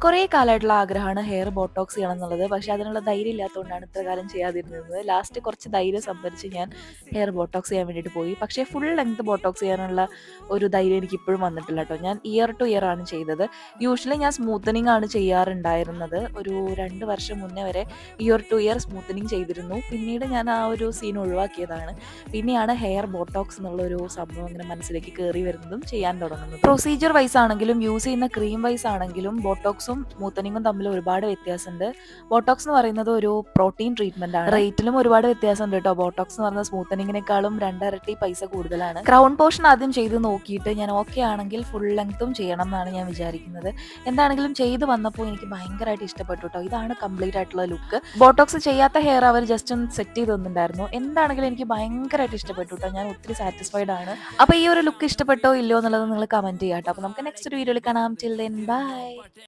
കുറേ കാലമായിട്ടുള്ള ആഗ്രഹമാണ് hair Botox ചെയ്യണം എന്നുള്ളത്. പക്ഷേ അതിനുള്ള ധൈര്യം ഇല്ലാത്തതുകൊണ്ടാണ് ഇത്ര കാലം ചെയ്യാതിരുന്നത്. ലാസ്റ്റ് കുറച്ച് ധൈര്യം സംഭരിച്ച് ഞാൻ ഹെയർ ബോട്ടോക്സ് ചെയ്യാൻ വേണ്ടിയിട്ട് പോയി. പക്ഷേ ഫുൾ ലെങ്ത് ബോട്ടോക്സ് ചെയ്യാനുള്ള ഒരു ധൈര്യം എനിക്ക് ഇപ്പോഴും വന്നിട്ടില്ല കേട്ടോ. ഞാൻ ഇയർ ടു ഇയർ ആണ് ചെയ്തത്. യൂഷ്വലി ഞാൻ സ്മൂത്തനിങ് ആണ് ചെയ്യാറുണ്ടായിരുന്നത്. ഒരു 2 വർഷം മുന്നേ വരെ ഇയർ ടു ഇയർ സ്മൂത്തനിങ് ചെയ്തിരുന്നു. പിന്നീട് ഞാൻ ആ ഒരു സീൻ ഒഴിവാക്കിയതാണ്. പിന്നെയാണ് ഹെയർ ബോട്ടോക്സ് എന്നുള്ള ഒരു സംഭവം ഇങ്ങനെ മനസ്സിലേക്ക് കയറി വരുന്നതും ചെയ്യാൻ തുടങ്ങുന്നത്. പ്രൊസീജിയർ വൈസ് ആണെങ്കിലും യൂസ് ചെയ്യുന്ന ക്രീം വൈസ് ആണെങ്കിലും ബോട്ടോക്സും സ്മൂത്തനിങ്ങും തമ്മിൽ ഒരുപാട് വ്യത്യാസമുണ്ട്. ബോട്ടോക്സ് എന്ന് പറയുന്നത് ഒരു പ്രോട്ടീൻ ട്രീറ്റ്മെന്റ് ആണ്. റേറ്റിലും ഒരുപാട് വ്യത്യാസമുണ്ട് കേട്ടോ. ബോട്ടോക്സ് എന്ന് പറഞ്ഞാൽ സ്മൂത്തനിങ്ങിനേക്കാളും 2 ഇരട്ടി പൈസ കൂടുതലാണ്. ക്രൗൺ പോർഷൻ ആദ്യം ചെയ്ത് നോക്കിയിട്ട് ഞാൻ ഓക്കെ ആണെങ്കിൽ ഫുൾ ലെങ്ത്തും ചെയ്യണം എന്നാണ് ഞാൻ വിചാരിക്കുന്നത്. എന്താണെങ്കിലും ചെയ്ത് വന്നപ്പോൾ എനിക്ക് ഭയങ്കരമായിട്ട് ഇഷ്ടപ്പെട്ടു കേട്ടോ. ഇതാണ് കംപ്ലീറ്റ് ആയിട്ടുള്ള ലുക്ക്. ബോട്ടോക്സ് ചെയ്യാത്ത ഹെയർ അവർ ജസ്റ്റ് ഒന്ന് സെറ്റ് ചെയ്ത് തന്നിട്ടുണ്ടായിരുന്നു. എന്താണെങ്കിലും എനിക്ക് ഭയങ്കരമായിട്ട് ഇഷ്ടപ്പെട്ടു കേട്ടോ. ഞാൻ ഒത്തിരി സാറ്റിസ്ഫൈഡ് ആണ്. അപ്പോൾ ഈ ഒരു ലുക്ക് ഇഷ്ടപ്പെട്ടോ ഇല്ലയോ എന്നുള്ളത് നിങ്ങൾ കമന്റ് ചെയ്യാം കേട്ടോ. അപ്പോൾ നമുക്ക് നെക്സ്റ്റ് ഒരു വീഡിയോയിൽ കാണാം. Till then bye.